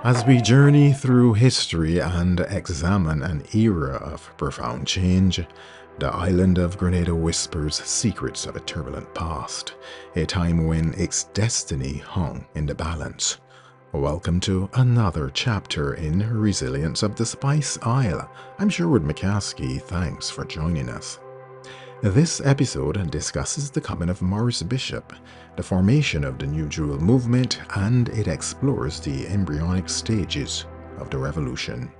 As we journey through history and examine an era of profound change, the island of Grenada whispers secrets of a turbulent past, a time when its destiny hung in the balance. Welcome to another chapter in Resilience of the Spice Isle. I'm Sherwood McCaskey. Thanks for joining us. This episode discusses the coming of Maurice Bishop, the formation of the New Jewel movement, and it explores the embryonic stages of the revolution.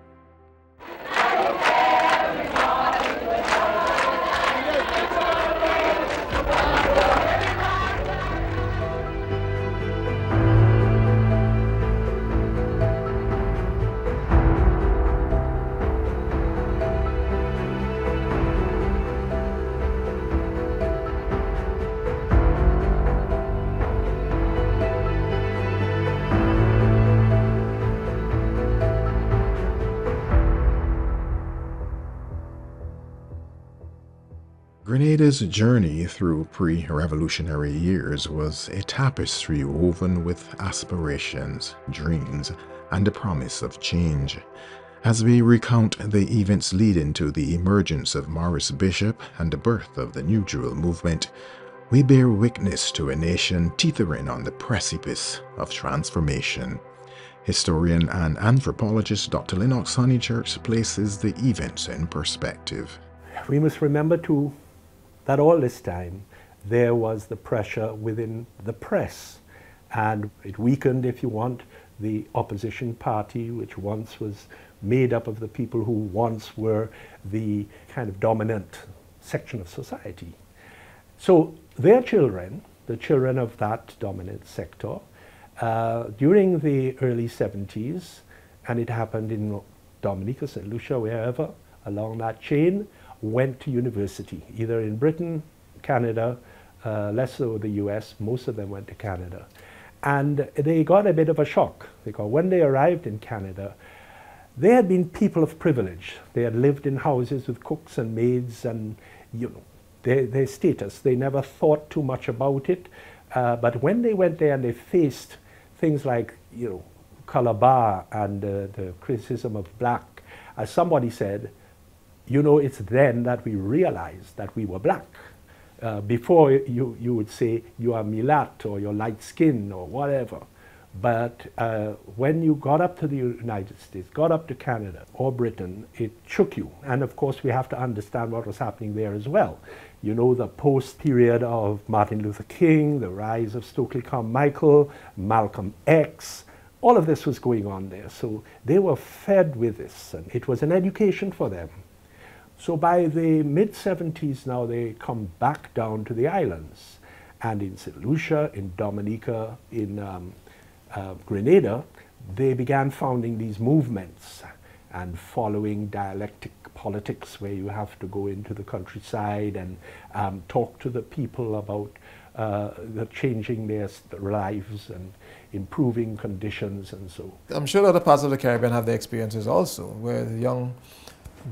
Grenada's journey through pre-revolutionary years was a tapestry woven with aspirations, dreams, and the promise of change. As we recount the events leading to the emergence of Maurice Bishop and the birth of the New Jewel movement, we bear witness to a nation teetering on the precipice of transformation. Historian and anthropologist Dr. Lennox Honeychurch places the events in perspective. We must remember too that all this time there was the pressure within the press, and it weakened, if you want, the opposition party, which once was made up of the people who once were the kind of dominant section of society. So their children, the children of that dominant sector, during the early 70s, and it happened in Dominica, St. Lucia, wherever along that chain, went to university, either in Britain, Canada, less so the US, most of them went to Canada. And they got a bit of a shock, because when they arrived in Canada, they had been people of privilege. They had lived in houses with cooks and maids and, you know, their status. They never thought too much about it. But when they went there and they faced things like, you know, color bar and the criticism of black, as somebody said, you know, it's then that we realized that we were black. Before you would say you are mulat or you're light skinned or whatever. But when you got up to the United States, got up to Canada or Britain, it shook you. And of course we have to understand what was happening there as well. You know, the post-period of Martin Luther King, the rise of Stokely Carmichael, Malcolm X, all of this was going on there. So they were fed with this, and it was an education for them. So by the mid-70s now, they come back down to the islands. And in St. Lucia, in Dominica, in Grenada, they began founding these movements and following dialectic politics, where you have to go into the countryside and talk to the people about changing their lives and improving conditions and so. I'm sure other parts of the Caribbean have their experiences also, where the young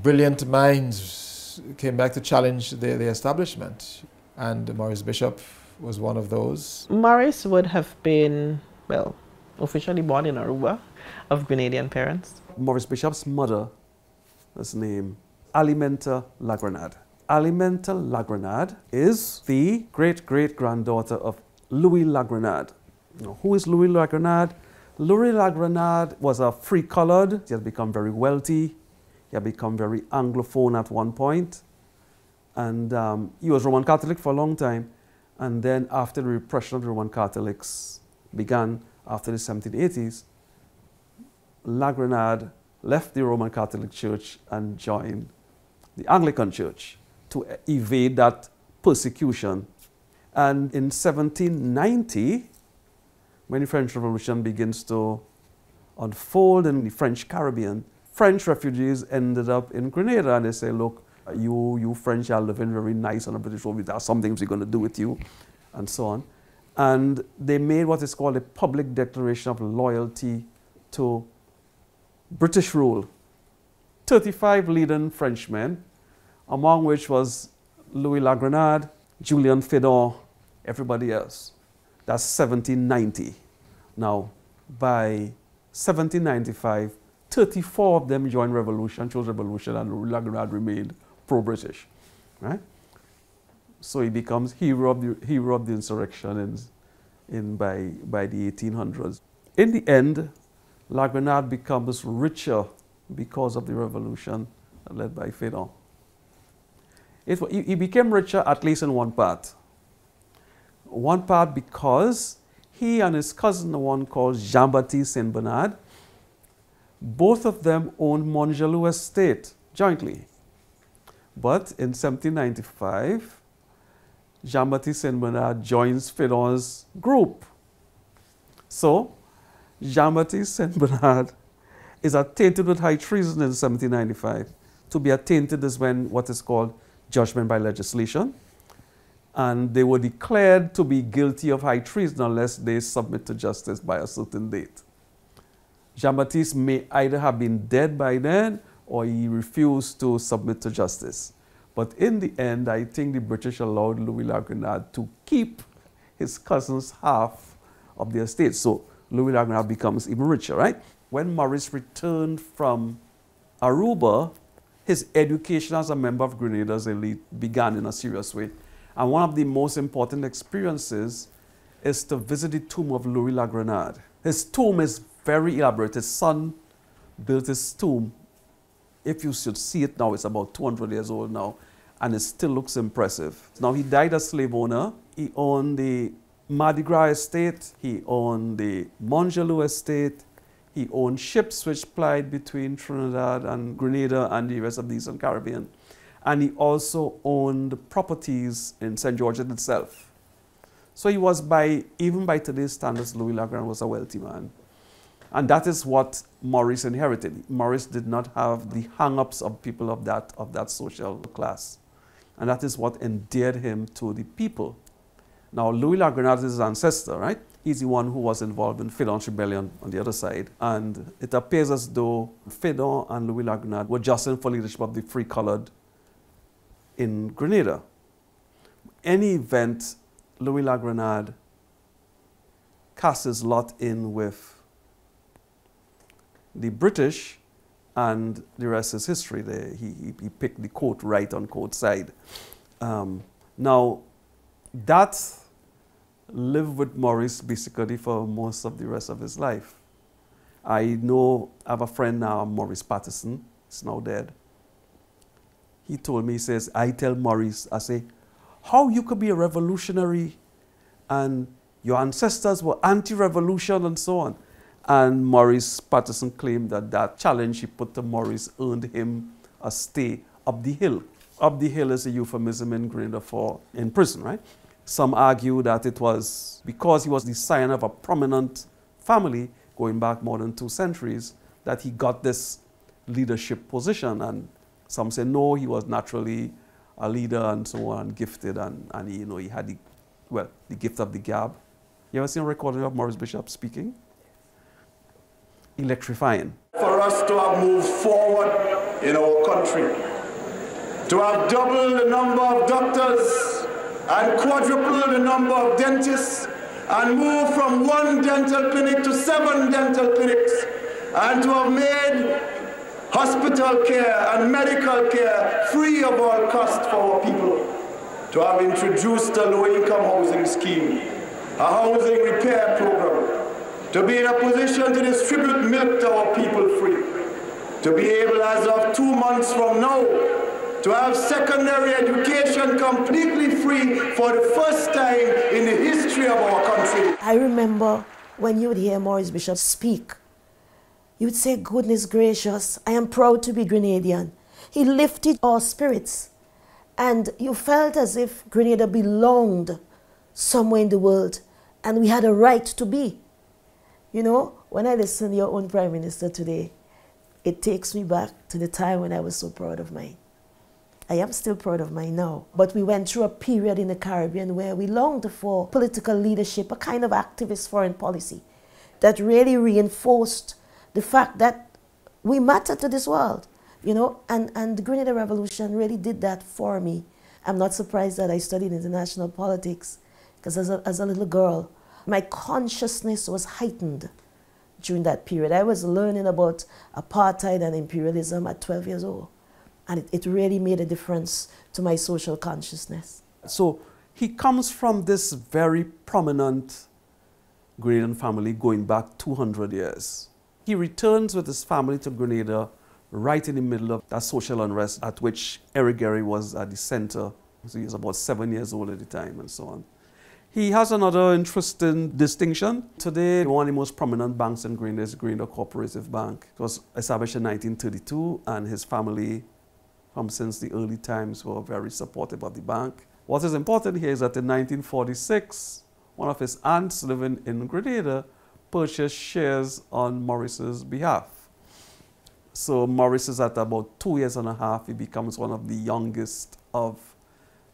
brilliant minds came back to challenge the establishment, and Maurice Bishop was one of those. Maurice would have been, well, officially born in Aruba, of Grenadian parents. Maurice Bishop's mother was named Alimenta Lagranade. Alimenta Lagranade is the great-great-granddaughter of Louis Lagranade. Now, who is Louis Lagranade? Louis Lagranade was a free-colored. He had become very wealthy. He had become very Anglophone at one point. And he was Roman Catholic for a long time. And then after the repression of the Roman Catholics began after the 1780s, Lagranade left the Roman Catholic Church and joined the Anglican Church to evade that persecution. And in 1790, when the French Revolution begins to unfold in the French Caribbean, French refugees ended up in Grenada, and they say, look, you French are living very nice on the British world, there are some things we're going to do with you, and so on. And they made what is called a public declaration of loyalty to British rule. 35 leading Frenchmen, among which was Louis Lagranade, Julien Fédon, everybody else. That's 1790. Now, by 1795, 34 of them joined revolution, chose revolution, and Louis La Grenade remained pro-British, right? So he becomes hero of the insurrection by the 1800s. In the end, La Grenade becomes richer because of the revolution led by Fédon. He became richer at least in one part. One part because he and his cousin, the one called Jean-Baptiste Saint-Bernard, both of them owned Montgelou estate jointly. But in 1795, Jean-Baptiste Saint-Bernard joins Fédon's group. So, Jean-Baptiste Saint-Bernard is attainted with high treason in 1795. To be attainted is when what is called judgment by legislation. And they were declared to be guilty of high treason unless they submit to justice by a certain date. Jean-Baptiste may either have been dead by then or he refused to submit to justice. But in the end, I think the British allowed Louis La Grenade to keep his cousin's half of the estate. So Louis La Grenade becomes even richer, right? When Maurice returned from Aruba, his education as a member of Grenada's elite began in a serious way. And one of the most important experiences is to visit the tomb of Louis La Grenade. His tomb is very elaborate. His son built his tomb. If you should see it now, it's about 200 years old now, and it still looks impressive. Now, he died a slave owner. He owned the Mardi Gras estate. He owned the Montgelou estate. He owned ships which plied between Trinidad and Grenada and the rest of the Eastern Caribbean. And he also owned properties in St. George's itself. So he was, even by today's standards, Louis La Grenade was a wealthy man. And that is what Maurice inherited. Maurice did not have the hang-ups of people of that social class. And that is what endeared him to the people. Now, Louis La Grenade is his ancestor, right? He's the one who was involved in Fédon's rebellion on the other side. And it appears as though Fédon and Louis La Grenade were just for leadership of the free-colored in Grenada. Any event, Louis La Grenade cast his lot in with the British, and the rest is history. He picked the quote right on quote side. Now, that lived with Maurice basically for most of the rest of his life. I have a friend now, Maurice Patterson, he's now dead. He told me, he says, I tell Maurice, I say, how you could be a revolutionary and your ancestors were anti-revolution and so on. And Maurice Patterson claimed that challenge he put to Maurice earned him a stay up the hill. Up the hill is a euphemism in Grenada for in prison, right? Some argue that it was because he was the scion of a prominent family going back more than 2 centuries that he got this leadership position. And some say no, he was naturally a leader and so on, gifted, and he had the gift of the gab. You ever seen a recording of Maurice Bishop speaking? Electrifying. For us to have moved forward in our country, to have doubled the number of doctors and quadrupled the number of dentists, and move from 1 dental clinic to 7 dental clinics, and to have made hospital care and medical care free of all cost for our people, to have introduced a low-income housing scheme, a housing repair program, to be in a position to distribute milk to our people free, to be able, as of 2 months from now, to have secondary education completely free for the first time in the history of our country. I remember when you would hear Maurice Bishop speak, you would say, goodness gracious, I am proud to be Grenadian. He lifted our spirits, and you felt as if Grenada belonged somewhere in the world, and we had a right to be. You know, when I listen to your own Prime Minister today, it takes me back to the time when I was so proud of mine. I am still proud of mine now. But we went through a period in the Caribbean where we longed for political leadership, a kind of activist foreign policy that really reinforced the fact that we matter to this world, you know, and the Grenada Revolution really did that for me. I'm not surprised that I studied international politics, because as a little girl, my consciousness was heightened during that period. I was learning about apartheid and imperialism at 12 years old. And it really made a difference to my social consciousness. So he comes from this very prominent Grenadian family going back 200 years. He returns with his family to Grenada right in the middle of that social unrest at which Eric Gary was at the center. So he was about 7 years old at the time and so on. He has another interesting distinction. Today, one of the most prominent banks in Grenada is Grenada Cooperative Bank. It was established in 1932, and his family, from since the early times, were very supportive of the bank. What is important here is that in 1946, one of his aunts living in Grenada purchased shares on Maurice's behalf. So Maurice is at about 2 years and a half. He becomes one of the youngest of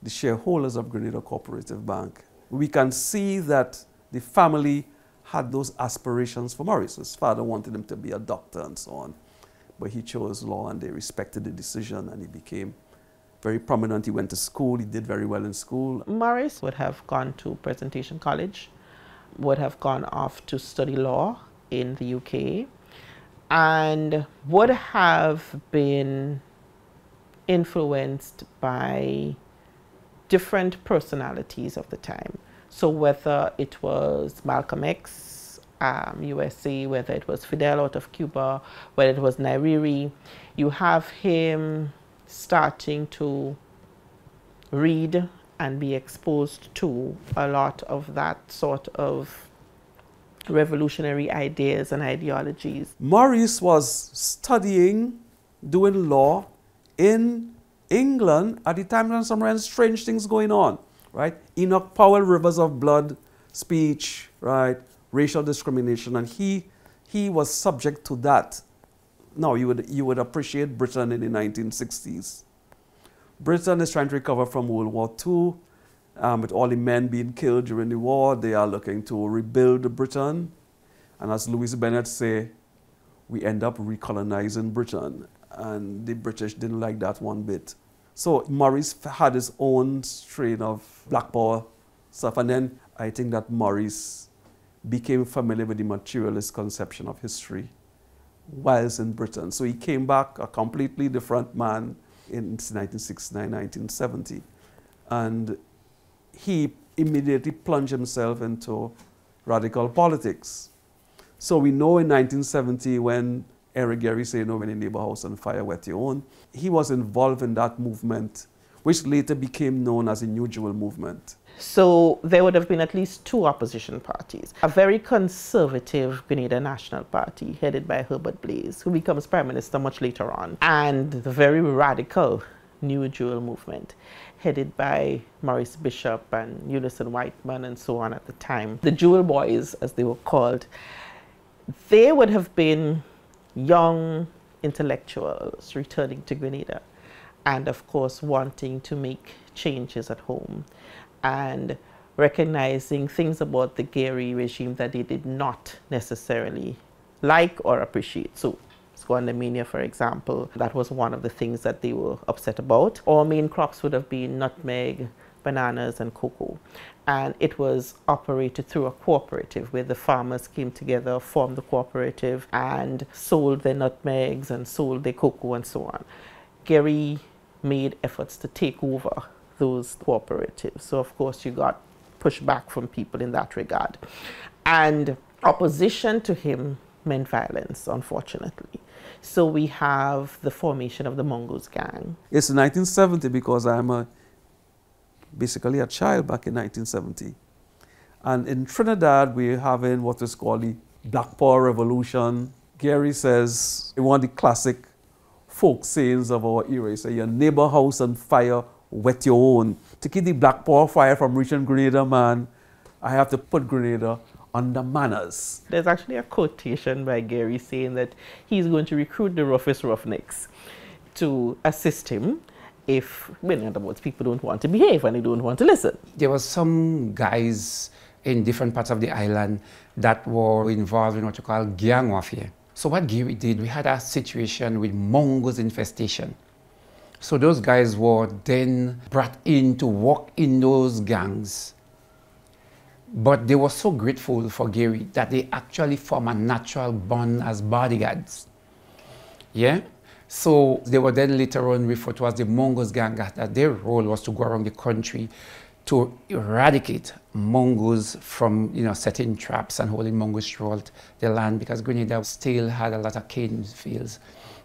the shareholders of Grenada Cooperative Bank. We can see that the family had those aspirations for Maurice. His father wanted him to be a doctor and so on. But he chose law and they respected the decision and he became very prominent. He went to school, he did very well in school. Maurice would have gone to Presentation College, would have gone off to study law in the UK, and would have been influenced by different personalities of the time. So whether it was Malcolm X, USA, whether it was Fidel out of Cuba, whether it was Nyerere, you have him starting to read and be exposed to a lot of that sort of revolutionary ideas and ideologies. Maurice was studying, doing law in England at the time when some strange things going on, right? Enoch Powell, Rivers of Blood speech, right? Racial discrimination, and he was subject to that. Now, you would appreciate Britain in the 1960s. Britain is trying to recover from World War II. With all the men being killed during the war, they are looking to rebuild Britain. And as Louis Bennett say, we end up recolonizing Britain. And the British didn't like that one bit. So Maurice had his own strain of Black Power stuff. And then I think that Maurice became familiar with the materialist conception of history whilst in Britain. So he came back a completely different man in 1969, 1970. And he immediately plunged himself into radical politics. So we know in 1970 when Eric Gary said, "No, when you neighbor house on fire, wet your own," he was involved in that movement, which later became known as the New Jewel movement. So there would have been at least two opposition parties. A very conservative Grenada National Party headed by Herbert Blaise, who becomes Prime Minister much later on, and the very radical New Jewel movement headed by Maurice Bishop and Unison Whiteman and so on at the time. The Jewel Boys, as they were called, they would have been young intellectuals returning to Grenada and of course wanting to make changes at home and recognizing things about the Gary regime that they did not necessarily like or appreciate. So Squandermania, for example, that was one of the things that they were upset about. Our main crops would have been nutmeg, bananas, and cocoa. And it was operated through a cooperative where the farmers came together, formed the cooperative, and sold their nutmegs and sold their cocoa and so on. Gary made efforts to take over those cooperatives. So of course you got pushback from people in that regard. And opposition to him meant violence, unfortunately. So we have the formation of the Mongoose Gang. It's 1970 because I'm basically a child back in 1970. And in Trinidad, we're having what is called the Black Power Revolution. Gary says, one of the classic folk sayings of our era, he says, "Your neighbor house on fire, wet your own." To keep the Black Power fire from reaching Grenada, man, I have to put Grenada under manners. There's actually a quotation by Gary saying that he's going to recruit the roughest roughnecks to assist him if, in other words, people don't want to behave and they don't want to listen. There was some guys in different parts of the island that were involved in what you call gang warfare. So what Gary did, we had a situation with mongoose infestation. So those guys were then brought in to work in those gangs. But they were so grateful for Gary that they actually formed a natural bond as bodyguards. Yeah? So they were then later on referred to as the Mongoose Gang, that their role was to go around the country to eradicate mongoose from, setting traps and holding mongoose throughout the land, because Grenada still had a lot of cane fields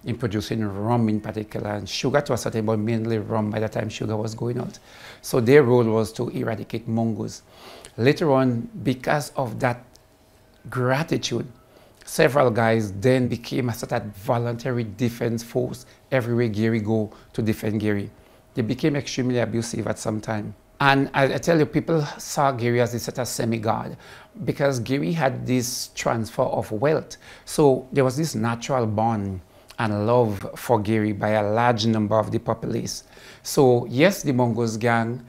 in producing rum in particular, and sugar to a certain, but mainly rum by the time sugar was going out. So their role was to eradicate mongoose. Later on, because of that gratitude, several guys then became a sort of voluntary defense force everywhere Gary go to defend Gary. They became extremely abusive at some time. And I tell you, people saw Gary as a sort of semi-god because Gary had this transfer of wealth. So there was this natural bond and love for Gary by a large number of the populace. So yes, the Mongoose Gang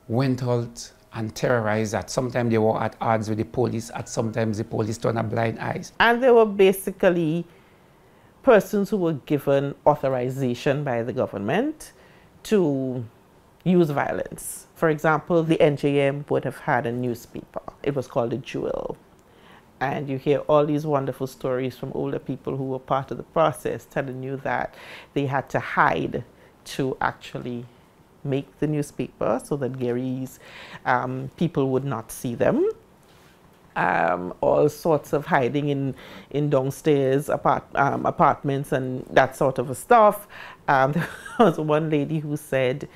went out and terrorized that. Sometimes they were at odds with the police, at sometimes the police turned a blind eye. And they were basically persons who were given authorization by the government to use violence. For example, the NJM would have had a newspaper. It was called the Jewel. And you hear all these wonderful stories from older people who were part of the process telling you that they had to hide to actually make the newspaper so that Gary's people would not see them. All sorts of hiding in downstairs apartments and that sort of stuff. There was one lady who said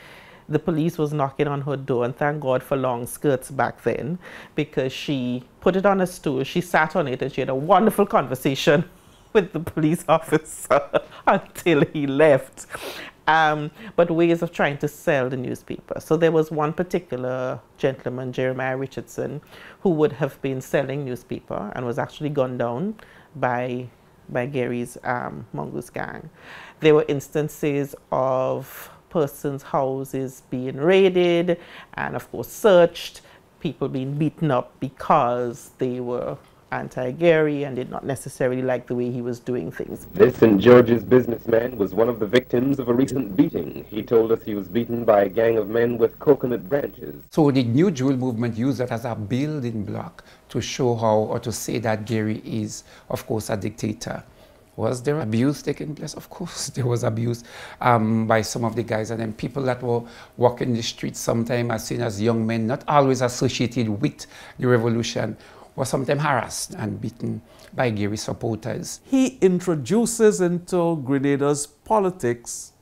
the police was knocking on her door, and thank God for long skirts back then, because she put it on a stool, she sat on it, and she had a wonderful conversation with the police officer until he left. But ways of trying to sell the newspaper. So there was one particular gentleman, Jeremiah Richardson, who would have been selling newspaper and was actually gunned down by Gary's Mongoose Gang. There were instances of persons' houses being raided and of course searched, people being beaten up because they were anti-Gary and did not necessarily like the way he was doing things. This St. George's businessman was one of the victims of a recent beating. He told us he was beaten by a gang of men with coconut branches. So the New Jewel movement used that as a building block to show how, or to say that Gary is, of course, a dictator. Was there abuse taking place? Of course, there was abuse by some of the guys, and then people that were walking the streets sometimes as seen as young men, not always associated with the revolution, were sometimes harassed and beaten by Gary supporters. He introduces into Grenada's politics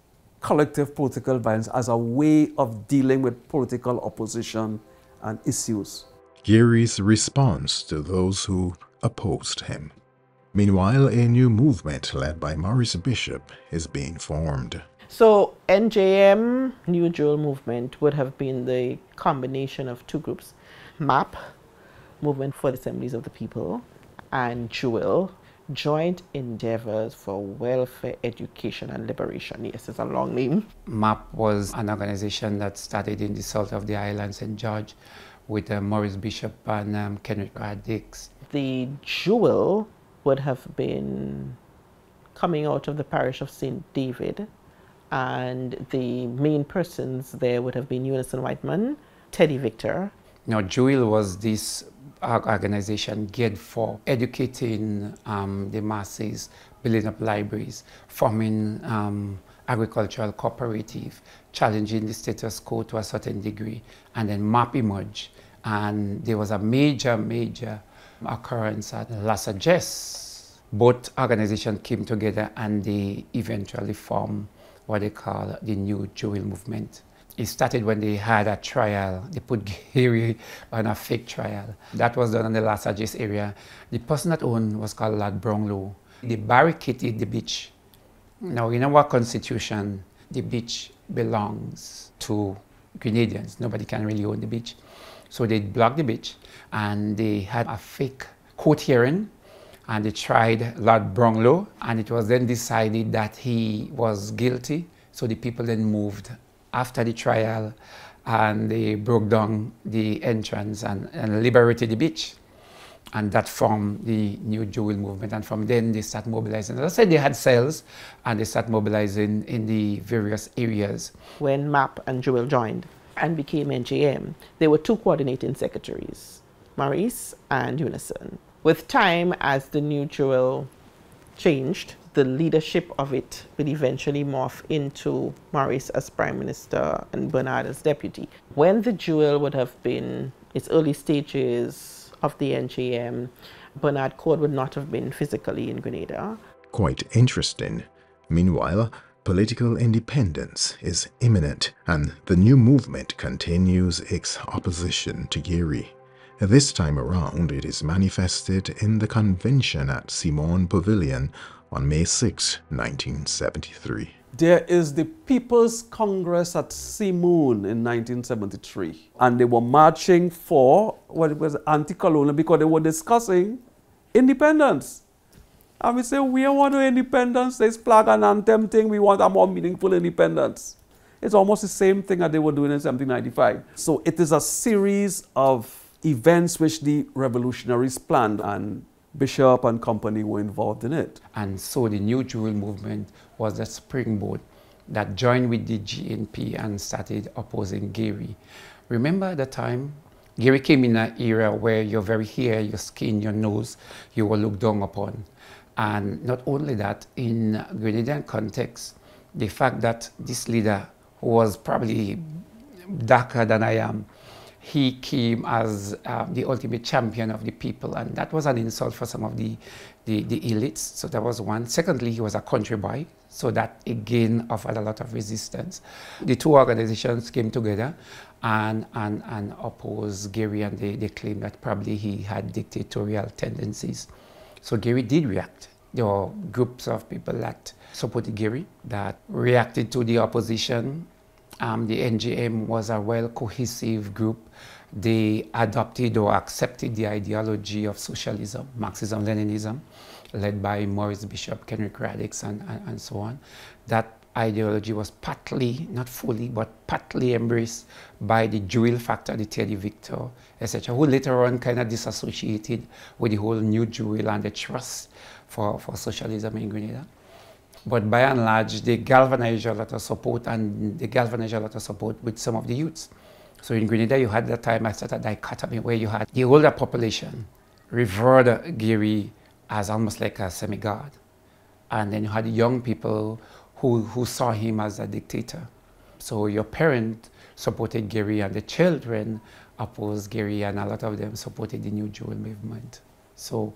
collective political violence as a way of dealing with political opposition and issues. Gary's response to those who opposed him. Meanwhile, a new movement led by Maurice Bishop is being formed. So NJM, New Jewel movement, would have been the combination of two groups. MAP, Movement for the Assemblies of the People, and Jewel, Joint Endeavors for Welfare, Education and Liberation. Yes, it's a long name. MAP was an organization that started in the south of the island, St. George, with Maurice Bishop and Kenneth Dix. The Jewel would have been coming out of the parish of St. David, and the main persons there would have been Unison Whiteman, Teddy Victor. Now, Jewel was this organization geared for educating the masses, building up libraries, forming agricultural cooperative, challenging the status quo to a certain degree, and then MAP emerged. And there was a major occurrence at La Sagesse. Both organizations came together and they eventually formed what they call the New Jewel movement. It started when they had a trial. They put Gary on a fake trial. That was done in the La Sagesse area. The person that owned was called Lord Brownlow. They barricaded the beach. Now, in our constitution, the beach belongs to Grenadians. Nobody can really own the beach. So they blocked the beach and they had a fake court hearing and they tried Lord Brownlow, and it was then decided that he was guilty. So the people then moved after the trial and they broke down the entrance and liberated the beach. And that formed the New Jewel movement. And from then they start mobilizing. As I said, they had cells and they start mobilizing in the various areas. When MAP and Jewel joined and became NJM, there were two coordinating secretaries. Maurice and Unison. With time, as the new jewel changed, the leadership of it would eventually morph into Maurice as Prime Minister and Bernard as Deputy. When the jewel would have been its early stages of the NJM, Bernard Coard would not have been physically in Grenada. Quite interesting. Meanwhile, political independence is imminent, and the new movement continues its opposition to Geary. This time around, it is manifested in the convention at Simon Pavilion on May 6, 1973. There is the People's Congress at Simon in 1973, and they were marching for what it was anti-colonial because they were discussing independence. And we say, we want independence, this flag and anthem thing, we want a more meaningful independence. It's almost the same thing that they were doing in 1795. So it is a series of events which the revolutionaries planned, and Bishop and company were involved in it. And so the New Jewel movement was a springboard that joined with the GNP and started opposing Geary. Remember at the time, Geary came in an era where your very hair, your skin, your nose, you were looked down upon. And not only that, in Grenadian context, the fact that this leader, who was probably darker than I am, he came as the ultimate champion of the people, and that was an insult for some of the elites. So that was one. Secondly, he was a country boy, so that again offered a lot of resistance. The two organizations came together and opposed Geary, and they claimed that probably he had dictatorial tendencies. So Geary did react. There were groups of people that supported Geary, that reacted to the opposition. The NJM was a well-cohesive group. They adopted or accepted the ideology of socialism, Marxism-Leninism, led by Maurice Bishop, Kenrick Radix, and so on. That ideology was partly, not fully, but partly embraced by the Jewel factor, the Teddy Victor, etc., who later on kind of disassociated with the whole New Jewel and the trust for socialism in Grenada. But by and large, they galvanized a lot of support, and they galvanized a lot of support with some of the youths. So in Grenada, you had that time a sort of dichotomy where you had the older population revered Geary as almost like a semi-god. And then you had the young people who saw him as a dictator. So your parents supported Geary, and the children opposed Geary, and a lot of them supported the New Jewel movement. So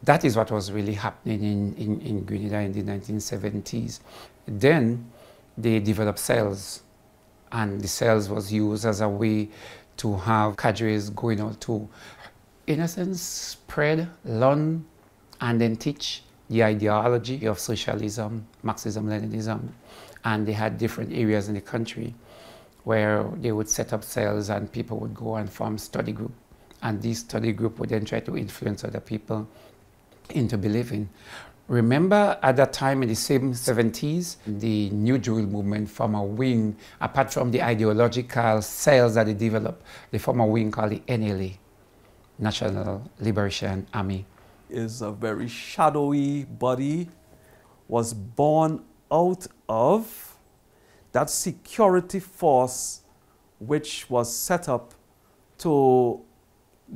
that is what was really happening in Grenada in the 1970s. Then they developed cells, and the cells was used as a way to have cadres going out to, in a sense, spread, learn, and then teach the ideology of socialism, Marxism-Leninism. And they had different areas in the country where they would set up cells, and people would go and form study group. And this study group would then try to influence other people into believing. Remember at that time in the same 70s, the New Jewel movement formed a wing, apart from the ideological cells that they developed, they formed a wing called the NLA, National Liberation Army. Is a very shadowy body, was born out of that security force which was set up to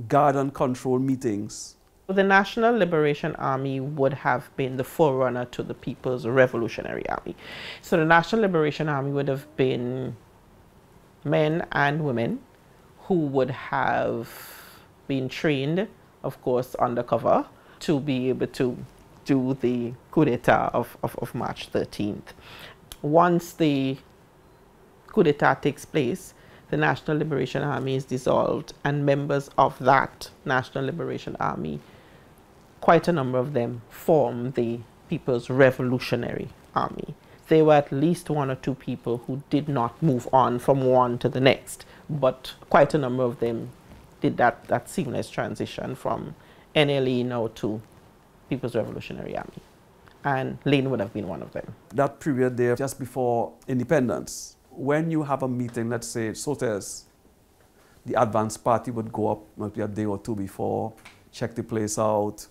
guard and control meetings. The National Liberation Army would have been the forerunner to the People's Revolutionary Army. So the National Liberation Army would have been men and women who would have been trained, of course, undercover, to be able to do the coup d'etat of March 13th. Once the coup d'etat takes place, the National Liberation Army is dissolved, and members of that National Liberation Army, quite a number of them, form the People's Revolutionary Army. There were at least one or two people who did not move on from one to the next, but quite a number of them did that seamless transition from NLE now to People's Revolutionary Army. And Lane would have been one of them. That period there, just before independence, when you have a meeting, let's say at Sotes, the advance party would go up maybe a day or two before, check the place out,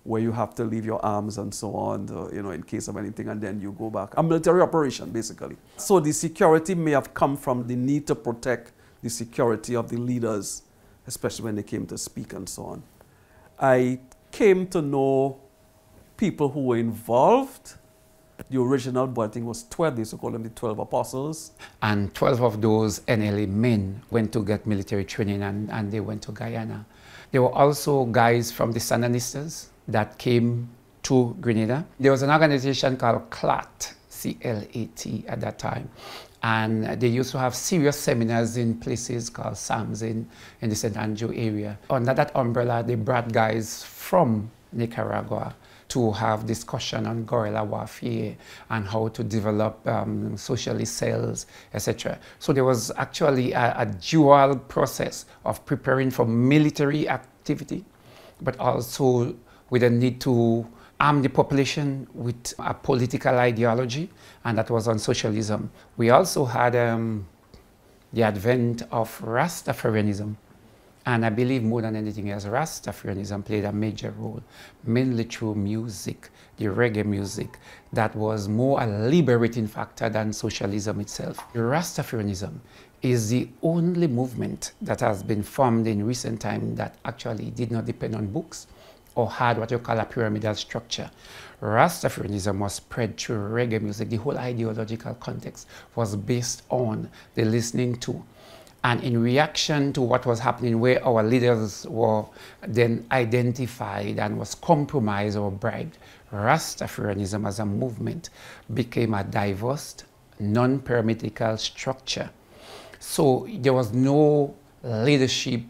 where you have to leave your arms and so on, in case of anything, and then you go back. A military operation, basically. So the security may have come from the need to protect the security of the leaders especially when they came to speak and so on. I came to know people who were involved. The original, but I think it was 12, they used to call them the 12 apostles. And 12 of those NLA men went to get military training and they went to Guyana. There were also guys from the Sandinistas that came to Grenada. There was an organization called CLAT, C-L-A-T at that time. And they used to have serious seminars in places called SAMS in the St. Andrew area. Under that umbrella, they brought guys from Nicaragua to have discussion on guerrilla warfare and how to develop socialist cells, etc. So there was actually a dual process of preparing for military activity, but also with a need to arm the population with a political ideology, and that was on socialism. We also had the advent of Rastafarianism. And I believe more than anything else, Rastafarianism played a major role, mainly through music, the reggae music, that was more a liberating factor than socialism itself. Rastafarianism is the only movement that has been formed in recent time that actually did not depend on books or had what you call a pyramidal structure. Rastafarianism was spread through reggae music. The whole ideological context was based on the listening to. And in reaction to what was happening, where our leaders were then identified and was compromised or bribed, Rastafarianism as a movement became a diverse, non-pyramidical structure. So there was no leadership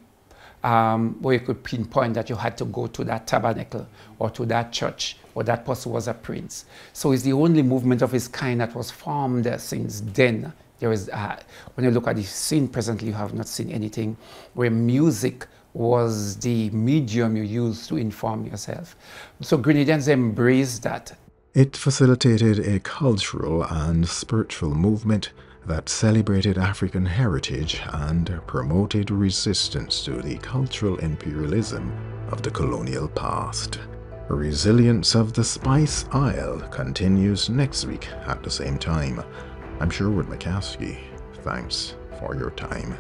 where you could pinpoint that you had to go to that tabernacle or to that church or that person was a prince. So it's the only movement of its kind that was formed since then. There is, when you look at the scene presently, you have not seen anything where music was the medium you used to inform yourself. So Grenadians embraced that. It facilitated a cultural and spiritual movement that celebrated African heritage and promoted resistance to the cultural imperialism of the colonial past. Resilience of the Spice Isle continues next week at the same time. I'm Sherwood McCaskey. Thanks for your time.